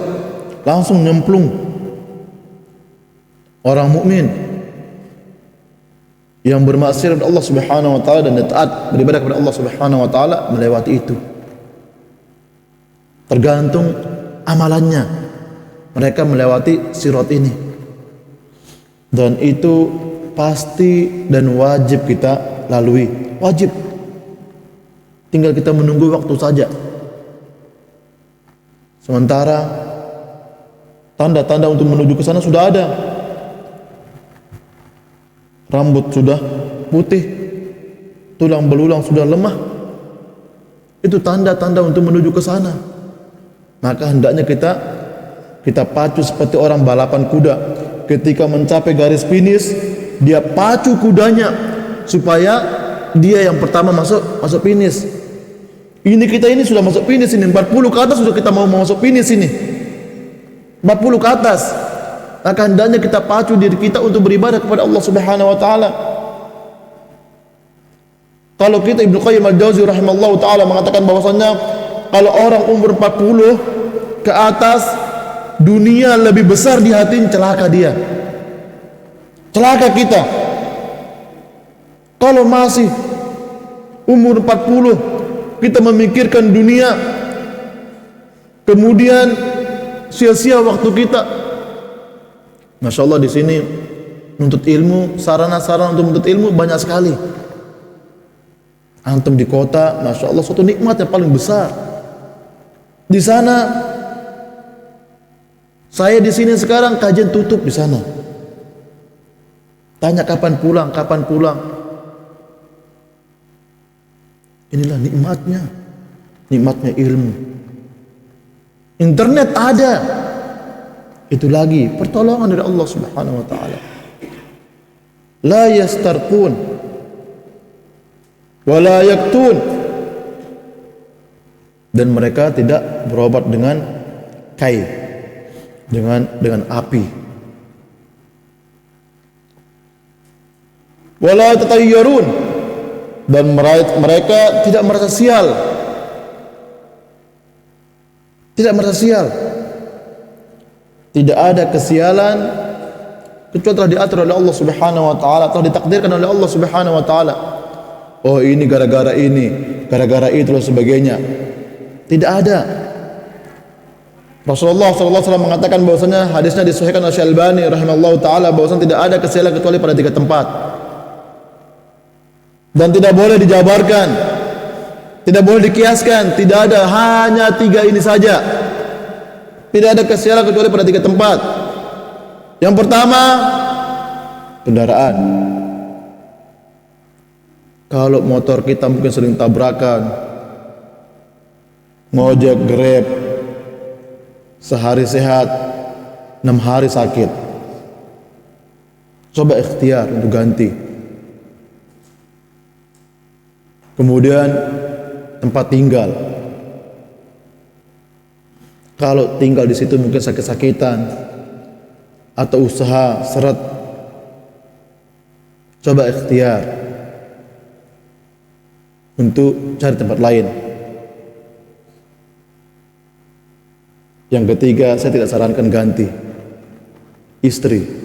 langsung nyemplung. Orang mukmin yang bermaksiat kepada Allah Subhanahu wa taala dan taat beribadah kepada Allah Subhanahu wa taala melewati itu. Tergantung amalannya, mereka melewati sirat ini. Dan itu pasti dan wajib kita lalui, wajib. Tinggal kita menunggu waktu saja. Sementara tanda-tanda untuk menuju ke sana sudah ada. Rambut sudah putih, tulang belulang sudah lemah. Itu tanda-tanda untuk menuju ke sana. Maka hendaknya kita pacu seperti orang balapan kuda. Ketika mencapai garis finish, dia pacu kudanya supaya dia yang pertama masuk finish. Kita ini sudah masuk finish ini, 40 ke atas sudah kita mau masuk finish ini. 40 ke atas. Maka hendaknya kita pacu diri kita untuk beribadah kepada Allah Subhanahu wa taala. Kalau kita Ibnu Qayyim Al-Jauzi rahimallahu taala mengatakan bahwasannya kalau orang umur 40 ke atas, dunia lebih besar di hati, celaka dia. Celaka kita. Kalau masih umur 40 kita memikirkan dunia, kemudian sia-sia waktu kita. Masya Allah, di sini menuntut ilmu, sarana-sarana untuk menuntut ilmu banyak sekali. Antum di kota, Masya Allah, suatu nikmat yang paling besar. Di sana, saya di sini sekarang kajian tutup di sana. Tanya kapan pulang, kapan pulang. Inilah nikmatnya ilmu. Internet ada. Itu lagi pertolongan dari Allah Subhanahu wa taala. La yastarqun wa la yaktun. Dan mereka tidak berobat dengan kai, dengan api. Wa la tatayyarun. Dan mereka tidak merasa sial. Tidak merasa sial. Tidak ada kesialan kecuali telah diatur oleh Allah Subhanahu wa taala, telah ditakdirkan oleh Allah Subhanahu wa taala. Oh, ini gara-gara ini, gara-gara itu dan sebagainya. Tidak ada. Rasulullah sallallahu alaihi wasallam mengatakan bahwasanya hadisnya disahihkan oleh Syalbani rahimallahu taala bahwasanya tidak ada kesialan kecuali pada 3 tempat. Dan tidak boleh dijabarkan, tidak boleh dikiaskan, tidak ada, hanya 3 ini saja. Tidak ada kesialan kecuali pada 3 tempat. Yang pertama, kendaraan. Kalau motor kita mungkin sering tabrakan, ngojek, Grab, sehari sehat, 6 hari sakit. Coba ikhtiar untuk ganti. Kemudian tempat tinggal. Kalau tinggal di situ mungkin sakit-sakitan atau usaha seret. Coba ikhtiar untuk cari tempat lain. Yang ketiga, saya tidak sarankan ganti istri.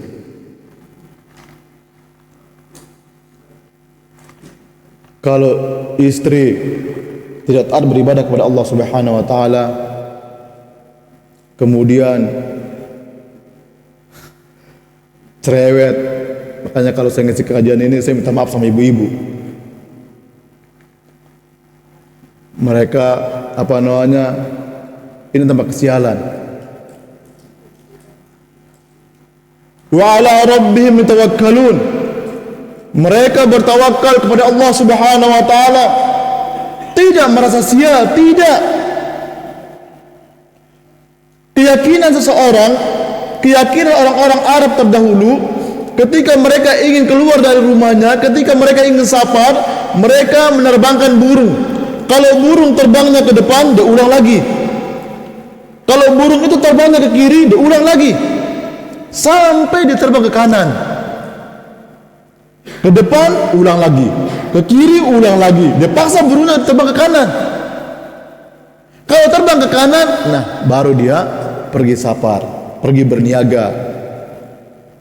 Kalau istri tidak taat beribadah kepada Allah Subhanahu wa taala, kemudian cerewet, makanya kalau saya ngisi kajian ini saya minta maaf sama ibu-ibu. mereka ini tempat kesialan. Wa ala rabbihim yatawakkalun. Mereka bertawakal kepada Allah Subhanahu wa taala. Tidak merasa sial, tidak. Keyakinan seseorang, keyakinan orang-orang Arab terdahulu, ketika mereka ingin keluar dari rumahnya, ketika mereka ingin safar, mereka menerbangkan burung. Kalau burung terbangnya ke depan, dia ulang lagi. Kalau burung itu terbangnya ke kiri, dia ulang lagi. Sampai dia terbang ke kanan. Ke depan, ulang lagi. Ke kiri, ulang lagi. Dia paksa burungnya terbang ke kanan. Kalau terbang ke kanan, nah baru dia pergi safar, pergi berniaga.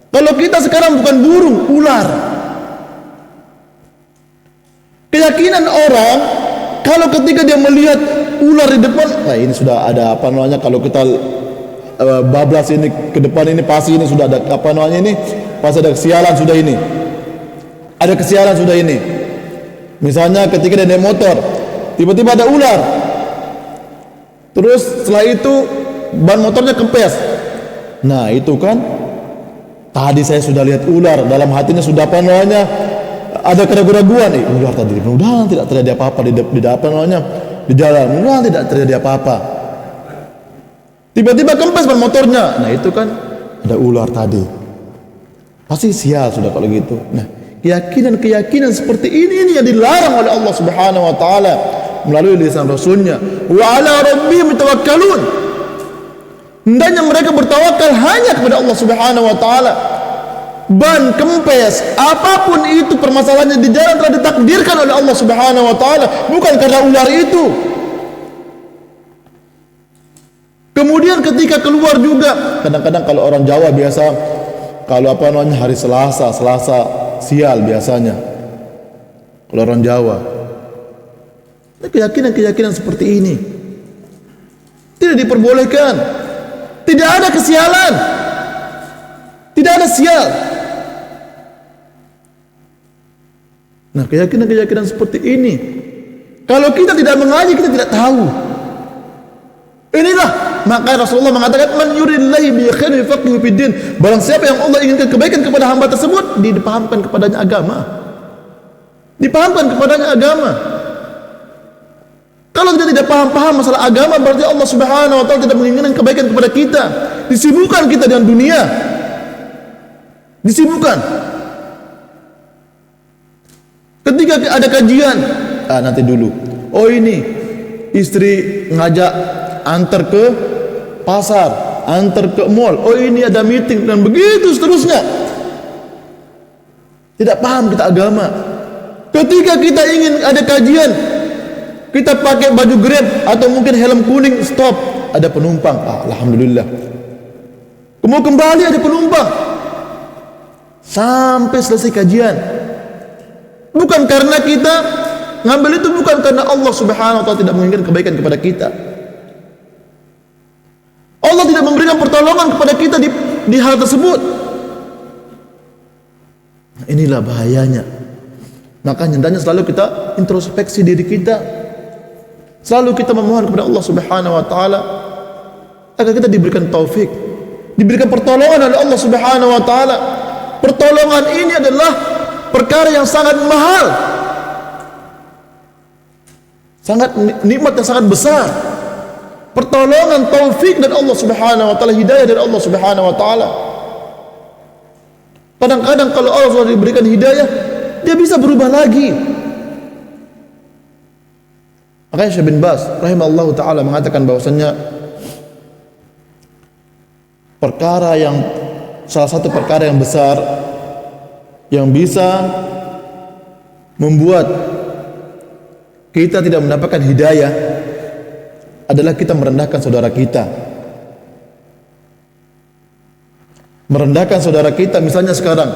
Kalau kita sekarang bukan burung, ular. Keyakinan orang, kalau ketika dia melihat ular di depan, nah ini sudah ada kalau kita bablas ini ke depan ini pasti ini sudah ada pasti ada kesialan sudah ini. Ada kesialan sudah ini. Misalnya ketika dia naik motor, tiba-tiba ada ular. Terus setelah itu ban motornya kempes. Nah, itu kan tadi saya sudah lihat ular, dalam hatinya sudah ada keraguan-keraguan, ular tadi. Mudah-mudahan tidak terjadi apa-apa di jalan. Mudah-mudahan tidak terjadi apa-apa. Tiba-tiba kempes ban motornya. Nah, itu kan ada ular tadi. Pasti sial sudah kalau gitu. Nah, keyakinan seperti ini yang dilarang oleh Allah Subhanahu wa taala melalui lisan Rasulnya. Wa ala rabbihim yatawakkalun. Hendaknya mereka bertawakal hanya kepada Allah Subhanahu wa taala. Ban kempes, apapun itu permasalahannya di jalan telah ditakdirkan oleh Allah Subhanahu wa taala, bukan karena ular itu. Kemudian ketika keluar juga, kadang-kadang kalau orang Jawa biasa kalau hari Selasa sial biasanya. Kalau orang Jawa, keyakinan seperti ini tidak diperbolehkan. Tidak ada kesialan, tidak ada sial. Nah, keyakinan seperti ini, kalau kita tidak mengaji, kita tidak tahu. Inilah maka Rasulullah mengatakan, man yuridillahi bi khairin yufaqihu fid din. Barang siapa yang Allah inginkan kebaikan kepada hamba tersebut, dipahamkan kepadanya agama. Dipahamkan kepadanya agama. Kalau kita tidak paham masalah agama, berarti Allah Subhanahu wa taala tidak menginginkan kebaikan kepada kita. Disibukkan kita dengan dunia. Disibukkan. Ketika ada kajian, nanti dulu. Oh, ini istri ngajak antar ke pasar, antar ke mall. Oh, ini ada meeting dan begitu seterusnya. Tidak paham kita agama. Ketika kita ingin ada kajian, kita pakai baju Grab atau mungkin helm kuning, stop, ada penumpang. Alhamdulillah. Mau kembali ada penumpang. Sampai selesai kajian. Bukan karena kita ngambil itu, bukan karena Allah Subhanahu wa taala tidak menginginkan kebaikan kepada kita. Allah tidak memberikan pertolongan kepada kita di hal tersebut. Nah, inilah bahayanya. Makanya hendaknya selalu kita introspeksi diri kita. Selalu kita memohon kepada Allah Subhanahu wa taala agar kita diberikan taufik, diberikan pertolongan oleh Allah Subhanahu wa taala. Pertolongan ini adalah perkara yang sangat mahal. Sangat nikmat yang sangat besar. Pertolongan, taufik dari Allah Subhanahu wa taala, hidayah dari Allah Subhanahu wa taala. Kadang-kadang kalau Allah sudah diberikan hidayah, dia bisa berubah lagi. Makanya Syekh bin Baz rahimahullah ta'ala mengatakan bahwasannya salah satu perkara yang besar yang bisa membuat kita tidak mendapatkan hidayah adalah kita merendahkan saudara kita. Merendahkan saudara kita, misalnya sekarang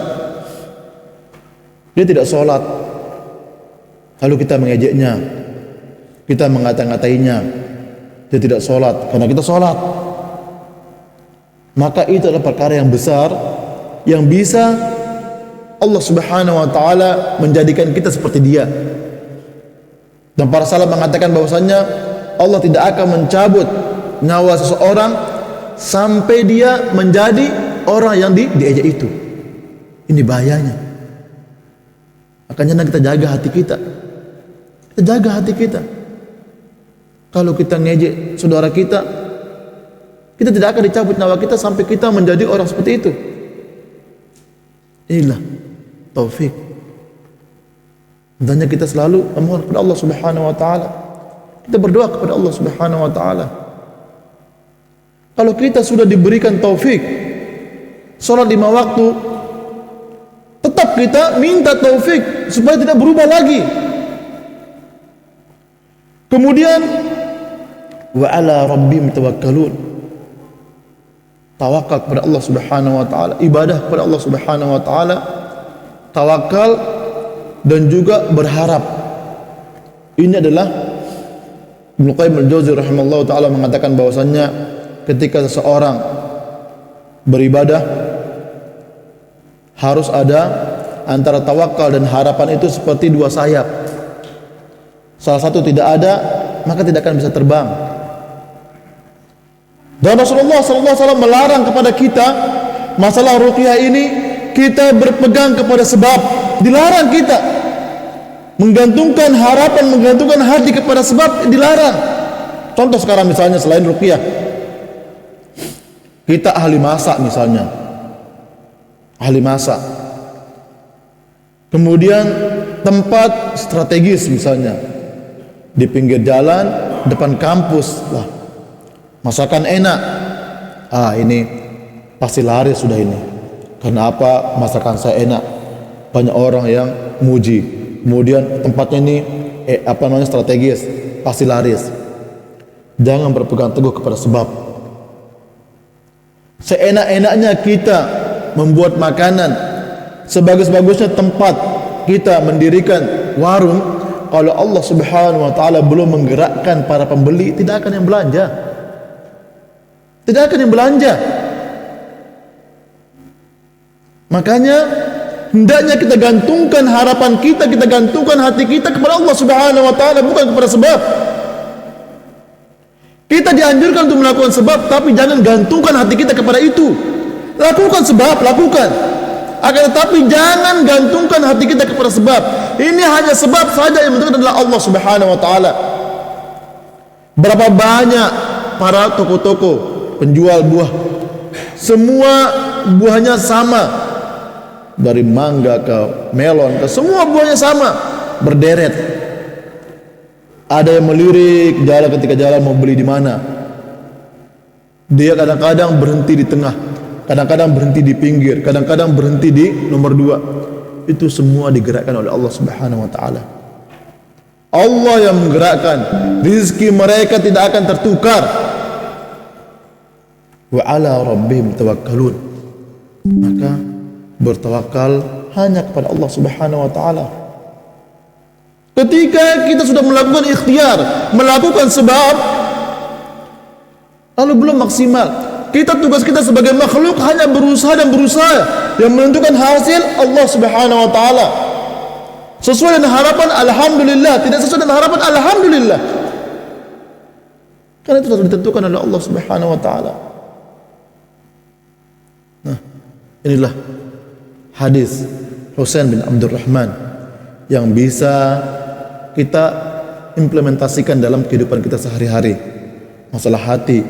dia tidak sholat, lalu kita mengejeknya, kita mengata-ngatainya, dia tidak sholat karena kita sholat. Maka itu adalah perkara yang besar yang bisa Allah Subhanahu wa taala menjadikan kita seperti dia. Dan para salaf mengatakan bahwasannya Allah tidak akan mencabut nyawa seseorang sampai dia menjadi orang yang diejek itu. Ini bahayanya. Makanya kita jaga hati kita. Kita jaga hati kita. Kalau kita ngejek saudara kita, kita tidak akan dicabut nyawa kita sampai kita menjadi orang seperti itu. Inilah taufik. Hendaknya kita selalu memohon kepada Allah Subhanahu wa taala. Kita berdoa kepada Allah Subhanahu wa taala. Kalau kita sudah diberikan taufik salat 5 waktu, tetap kita minta taufik supaya tidak berubah lagi. Kemudian wa ala rabbihim tawakkalun. Tawakal kepada Allah Subhanahu wa taala, ibadah kepada Allah Subhanahu wa taala, tawakal dan juga berharap. Ini adalah Ibnu Qayyim al-Jauziyah rahimahullah taala mengatakan bahwasannya ketika seseorang beribadah harus ada antara tawakal dan harapan itu seperti 2 sayap. Salah satu tidak ada, maka tidak akan bisa terbang. Dan Rasulullah SAW melarang kepada kita masalah ruqyah ini, kita berpegang kepada sebab. Dilarang kita menggantungkan harapan, menggantungkan hati kepada sebab, dilarang. Contoh sekarang misalnya selain ruqyah, kita ahli masak misalnya, ahli masak. Kemudian tempat strategis misalnya di pinggir jalan, depan kampus, lah masakan enak. Ini pasti laris sudah ini. Karena apa? Masakan saya enak. Banyak orang yang muji. Kemudian tempatnya ini strategis, pasti laris. Jangan berpegang teguh kepada sebab. Seenak-enaknya kita membuat makanan, sebagus-bagusnya tempat kita mendirikan warung, kalau Allah Subhanahu wa taala belum menggerakkan para pembeli, tidak akan yang belanja. Tidak akan yang belanja. Makanya hendaknya kita gantungkan harapan kita, kita gantungkan hati kita kepada Allah Subhanahu wa taala, bukan kepada sebab. Kita dianjurkan untuk melakukan sebab, tapi jangan gantungkan hati kita kepada itu. Lakukan sebab, lakukan. Akan tetapi jangan gantungkan hati kita kepada sebab. Ini hanya sebab saja yang menentukan adalah Allah Subhanahu wa taala. Berapa banyak para toko-toko penjual buah, semua buahnya sama. Dari mangga ke melon ke semua buahnya sama, berderet. Ada yang melirik jalan, ketika jalan mau beli di mana. Dia kadang-kadang berhenti di tengah, kadang-kadang berhenti di pinggir, kadang-kadang berhenti di nomor 2. Itu semua digerakkan oleh Allah Subhanahu wa taala. Allah yang menggerakkan. Rizki mereka tidak akan tertukar. Wa ala rabbihim tawakkalun. Maka bertawakal hanya kepada Allah Subhanahu wa taala. Ketika kita sudah melakukan ikhtiar, melakukan sebab, lalu belum maksimal, tugas kita sebagai makhluk hanya berusaha dan berusaha. Yang menentukan hasil Allah Subhanahu wa taala. Sesuai dengan harapan alhamdulillah, tidak sesuai dengan harapan alhamdulillah. Karena itu sudah ditentukan oleh Allah Subhanahu wa taala. Nah, inilah hadis Husain bin Abdurrahman yang bisa kita implementasikan dalam kehidupan kita sehari-hari. Masalah hati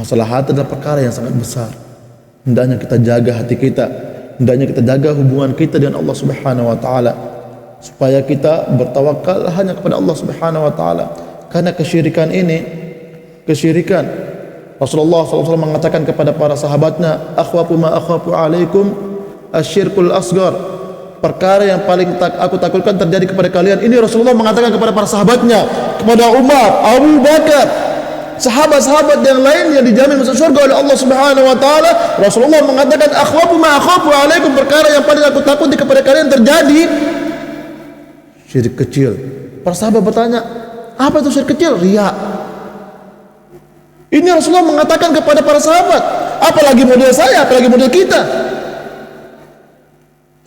adalah perkara yang sangat besar. Hendaknya kita jaga hati kita, hendaknya kita jaga hubungan kita dengan Allah Subhanahu wa taala, supaya kita bertawakal hanya kepada Allah Subhanahu wa taala. Karena kesyirikan Rasulullah SAW mengatakan kepada para sahabatnya, akhwafu ma akhwafu alaikum asyirkul asgar. Perkara yang paling aku takutkan terjadi kepada kalian. Ini Rasulullah mengatakan kepada para sahabatnya, kepada Umar, Abu Bakar, sahabat-sahabat yang lain yang dijamin masuk surga oleh Allah Subhanahu wa taala. Rasulullah mengatakan, akhwafu ma akhwafu alaikum, perkara yang paling aku takuti kepada kalian terjadi syirik kecil. Para sahabat bertanya, apa itu syirik kecil? Riya. Ini Rasulullah mengatakan kepada para sahabat, apalagi model saya, apalagi model kita.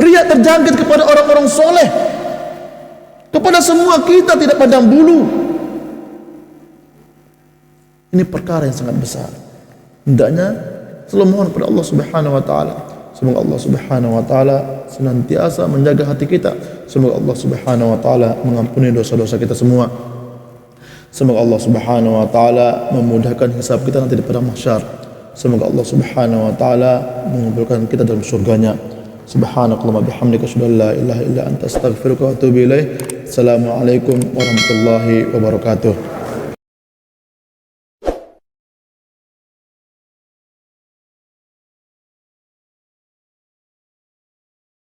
Riya terjangkit kepada orang-orang soleh. Kepada semua kita, tidak pandang bulu. Ini perkara yang sangat besar. Hendaknya selalu mohon kepada Allah Subhanahu wa taala. Semoga Allah Subhanahu wa taala senantiasa menjaga hati kita. Semoga Allah Subhanahu wa taala mengampuni dosa-dosa kita semua. Semoga Allah Subhanahu wa taala memudahkan hisab kita nanti di padang mahsyar. Semoga Allah Subhanahu wa taala mengumpulkan kita dalam surganya. Subhanakallahumma bihamdika asyhadu an la ilaha illa anta astaghfiruka wa atubu ilaik. Assalamualaikum warahmatullahi wabarakatuh.